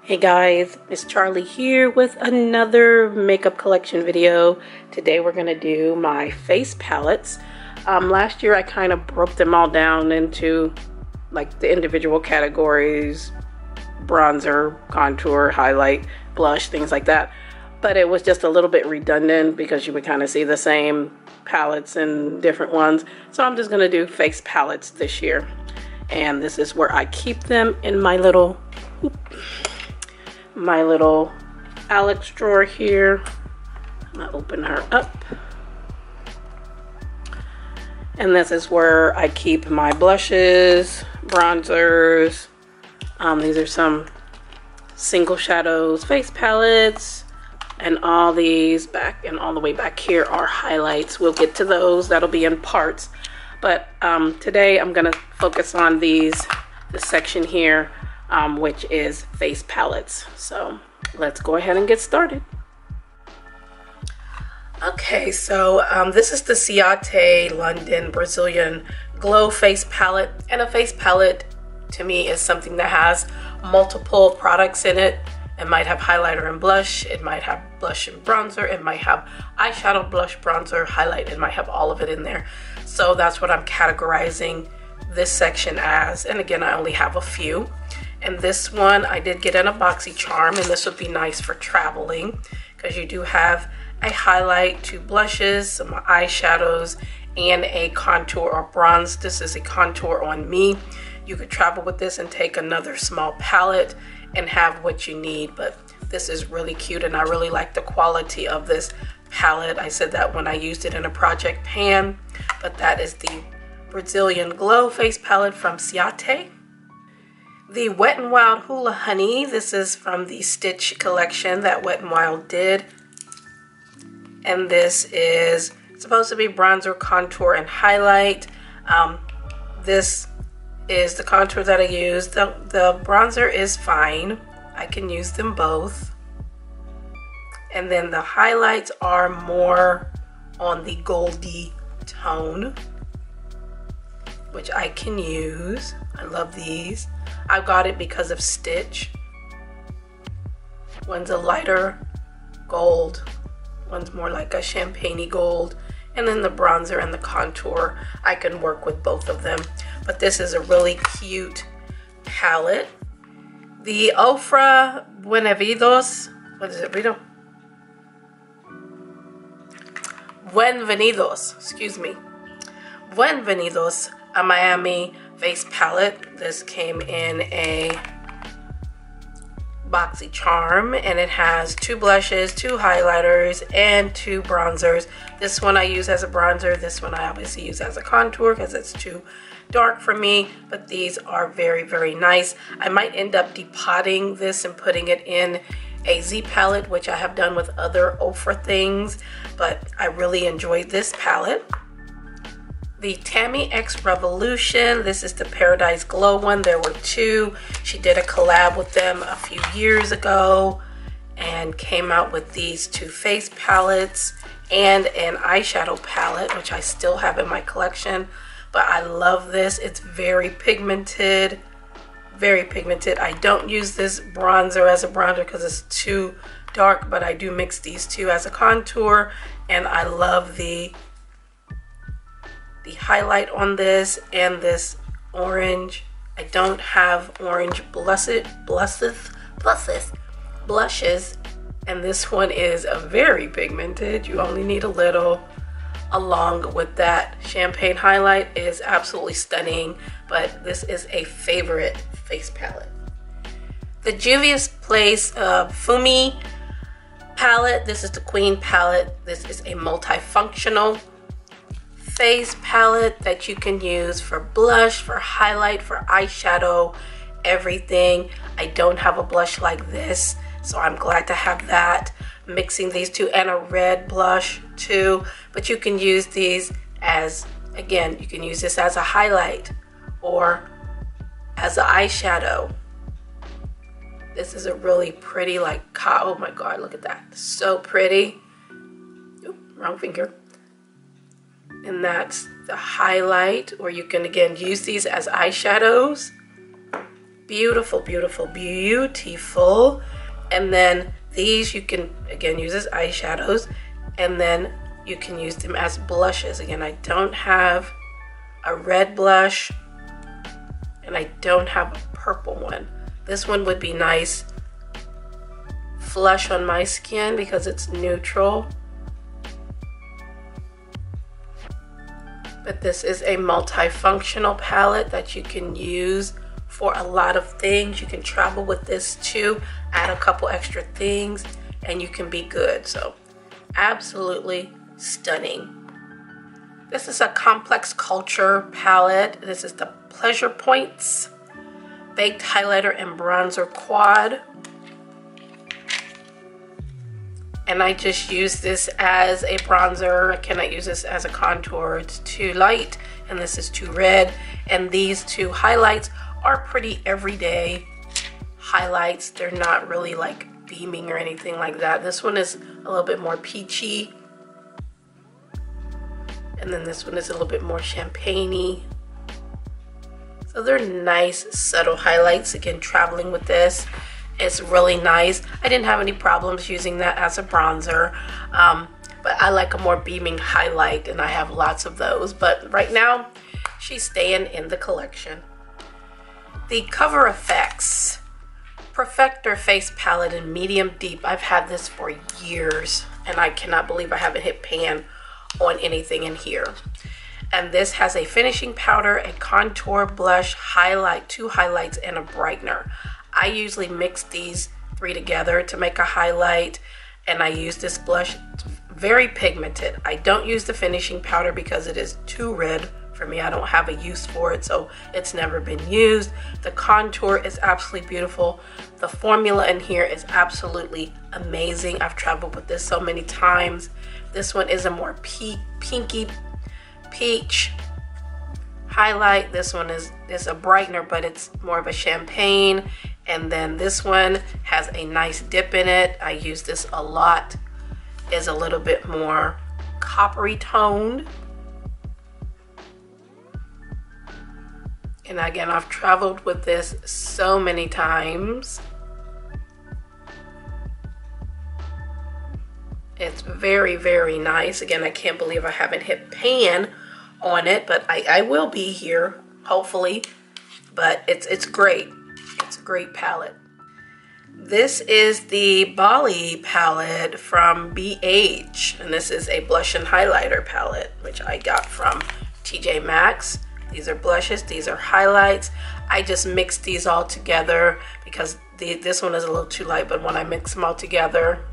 Hey guys, it's Charlie here with another makeup collection video. Today we're going to do my face palettes. Last year I kind of broke them all down into like the individual categories: bronzer, contour, highlight, blush, things like that. But it was just a little bit redundant because you would kind of see the same palettes in different ones. So I'm just going to do face palettes this year. And this is where I keep them in my little Alex drawer here. I'm gonna open her up. And this is where I keep my blushes, bronzers. These are some single shadows face palettes. And all these back and all the way back here are highlights. We'll get to those. That'll be in parts. But today I'm gonna focus on this section here, which is face palettes. So let's go ahead and get started. Okay, so this is the Cnutbutrbeauty London Brazilian Glow Face Palette. And a face palette to me is something that has multiple products in it. It might have highlighter and blush, it might have blush and bronzer, it might have eyeshadow, blush, bronzer, highlight, it might have all of it in there. So that's what I'm categorizing this section as. And again, I only have a few. And this one I did get in a BoxyCharm, and this would be nice for traveling because you do have a highlight, 2 blushes, some eyeshadows, and a contour or bronze. This is a contour on me. You could travel with this and take another small palette and have what you need, but this is really cute and I really like the quality of this palette. I said that when I used it in a project pan, but that is the Brazilian Glow Face Palette from Cnutbutrbeauty. The Wet n Wild Hula Honey, this is from the Stitch collection that Wet n Wild did. And this is supposed to be bronzer, contour, and highlight. This is the contour that I use. The bronzer is fine. I can use them both. And then the highlights are more on the goldy tone, which I can use. I love these. I got it because of Stitch. One's a lighter gold, one's more like a champagne-y gold, and then the bronzer and the contour, I can work with both of them. But this is a really cute palette. The Ofra Buenvenidos, what is it, Rito? Buenvenidos, excuse me. Buenvenidos, a Miami face palette. This came in a BoxyCharm, and it has 2 blushes, 2 highlighters, and 2 bronzers. This one I use as a bronzer. This one I obviously use as a contour because it's too dark for me, but these are very, very nice. I might end up depotting this and putting it in a Z palette, which I have done with other Ofra things, but I really enjoyed this palette. The Tammy X Revolution, this is the Paradise Glow one. There were 2. She did a collab with them a few years ago and came out with these 2 face palettes and an eyeshadow palette, which I still have in my collection. But I love this. It's very pigmented, very pigmented. I don't use this bronzer as a bronzer because it's too dark, but I do mix these 2 as a contour, and I love the highlight on this and this orange. I don't have orange blushes, and this one is a very pigmented. You only need a little, along with that champagne highlight. It is absolutely stunning, but this is a favorite face palette. The Juvia's Place Fumi palette, this is the Queen palette. This is a multifunctional face palette that you can use for blush, for highlight, for eyeshadow, everything. I don't have a blush like this, so I'm glad to have that. Mixing these 2, and a red blush too, but you can use these as, again, you can use this as a highlight or as an eyeshadow. This is a really pretty, like, oh my god, look at that, so pretty. Oop, wrong finger. And that's the highlight, or you can again use these as eyeshadows. Beautiful, beautiful, beautiful. And then these you can, again, use as eyeshadows. And then you can use them as blushes. Again, I don't have a red blush. And I don't have a purple one. This one would be nice flush on my skin because it's neutral. But this is a multifunctional palette that you can use for a lot of things. You can travel with this too, add a couple extra things, and you can be good. So absolutely stunning. This is a complex culture palette. This is the Pleasure Points Baked Highlighter and Bronzer Quad. And I just use this as a bronzer. I cannot use this as a contour. It's too light, and this is too red. And these two highlights are pretty everyday highlights. They're not really like beaming or anything like that. This one is a little bit more peachy. And then this one is a little bit more champagne-y. So they're nice, subtle highlights. Again, traveling with this, it's really nice. I didn't have any problems using that as a bronzer. But I like a more beaming highlight, and I have lots of those. But right now, she's staying in the collection. The Cover FX Perfector Face Palette in Medium Deep. I've had this for years, and I cannot believe I haven't hit pan on anything in here. And this has a finishing powder, a contour, blush, highlight, 2 highlights, and a brightener. I usually mix these 3 together to make a highlight, and I use this blush. It's very pigmented. I don't use the finishing powder because it is too red for me. I don't have a use for it, so it's never been used. The contour is absolutely beautiful. The formula in here is absolutely amazing. I've traveled with this so many times. This one is a more pinky peach highlight. This one is a brightener, but it's more of a champagne. And then this one has a nice dip in it. I use this a lot. Is a little bit more coppery toned. And again, I've traveled with this so many times. It's very, very nice. Again, I can't believe I haven't hit pan on it, but I will be here, hopefully. But it's great. It's a great palette. This is the Bali palette from BH, and this is a blush and highlighter palette, which I got from TJ Maxx. These are blushes, these are highlights. I just mixed these all together because this one is a little too light, but when I mix them all together,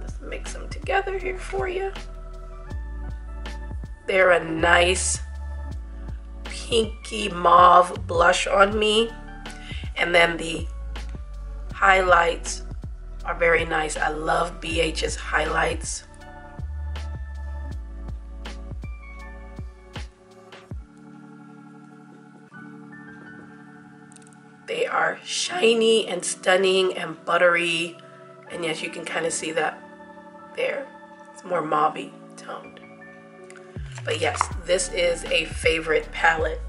let's mix them together here for you. They're a nice pinky mauve blush on me. And then the highlights are very nice. I love BH's highlights. They are shiny and stunning and buttery. And yes, you can kind of see that there. It's more mauve-y toned. But yes, this is a favorite palette.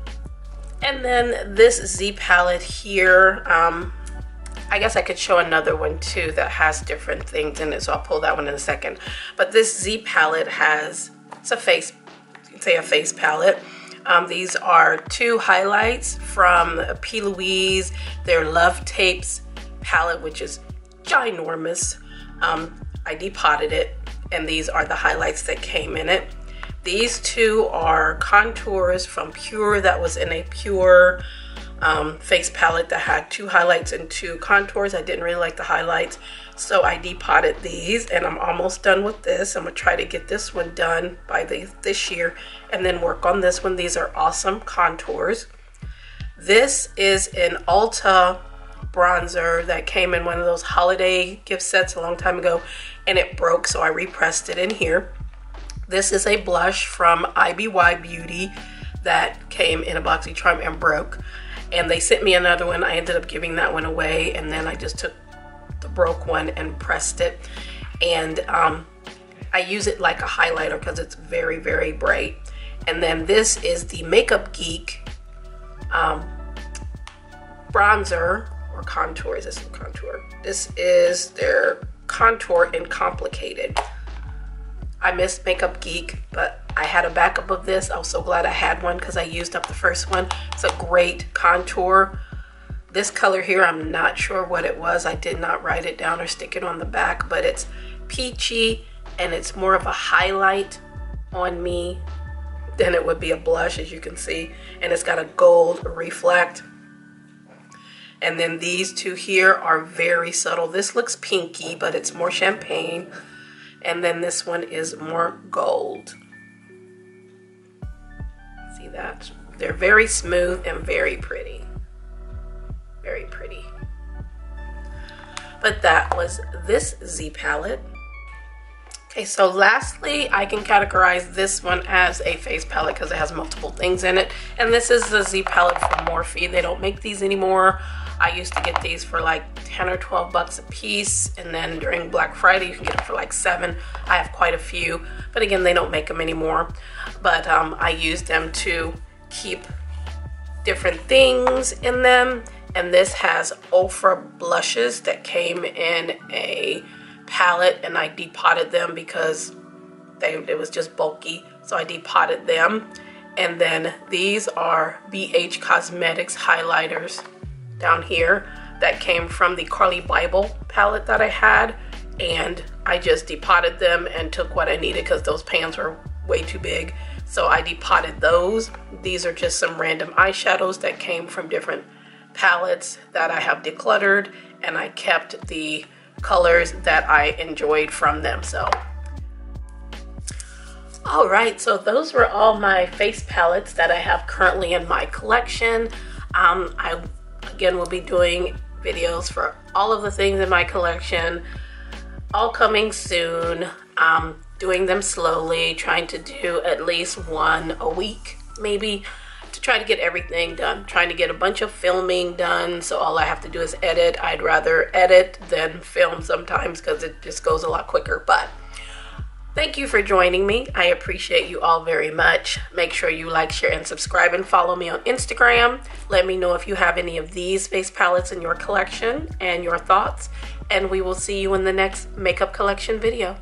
And then this Z palette here, I guess I could show another one too that has different things in it, so I'll pull that one in a second. But this Z palette has, it's a face, you can say a face palette. These are 2 highlights from P. Louise, their Love Tapes palette, which is ginormous. I depotted it, and these are the highlights that came in it. These 2 are contours from Pure. That was in a Pure face palette that had 2 highlights and 2 contours. I didn't really like the highlights, so I depotted these, and I'm almost done with this. I'm gonna try to get this one done by this year and then work on this one. These are awesome contours. This is an Ulta bronzer that came in one of those holiday gift sets a long time ago, and it broke, so I repressed it in here. This is a blush from IBY Beauty that came in a BoxyCharm and broke. And they sent me another one. I ended up giving that one away, and then I just took the broke one and pressed it. And I use it like a highlighter because it's very, very bright. And then this is the Makeup Geek bronzer or contour. Is this contour? This is their Contour in Complicated. I missed Makeup Geek, but I had a backup of this. I was so glad I had one because I used up the first one. It's a great contour. This color here, I'm not sure what it was. I did not write it down or stick it on the back, but it's peachy and it's more of a highlight on me than it would be a blush, as you can see. And it's got a gold reflect. And then these two here are very subtle. This looks pinky, but it's more champagne. And then this one is more gold. See that? They're very smooth and very pretty. Very pretty. But that was this Z palette. Okay, so lastly, I can categorize this one as a face palette because it has multiple things in it. And this is the Z palette from Morphe. They don't make these anymore. I used to get these for like 10 or 12 bucks a piece, and then during Black Friday you can get them for like 7. I have quite a few, but again, they don't make them anymore. But I use them to keep different things in them. And this has Ofra blushes that came in a palette, and I depotted them because it was just bulky, so I depotted them. And then these are BH Cosmetics highlighters down here that came from the Carly Bible palette that I had, and I just depotted them and took what I needed because those pans were way too big, so I depotted those. These are just some random eyeshadows that came from different palettes that I have decluttered, and I kept the colors that I enjoyed from them. So alright, so those were all my face palettes that I have currently in my collection. I again will be doing videos for all of the things in my collection, all coming soon. Doing them slowly, trying to do at least one a week maybe, to try to get everything done. Trying to get a bunch of filming done, so all I have to do is edit. I'd rather edit than film sometimes because it just goes a lot quicker. But thank you for joining me. I appreciate you all very much. Make sure you like, share, and subscribe, and follow me on Instagram. Let me know if you have any of these face palettes in your collection and your thoughts. And we will see you in the next makeup collection video.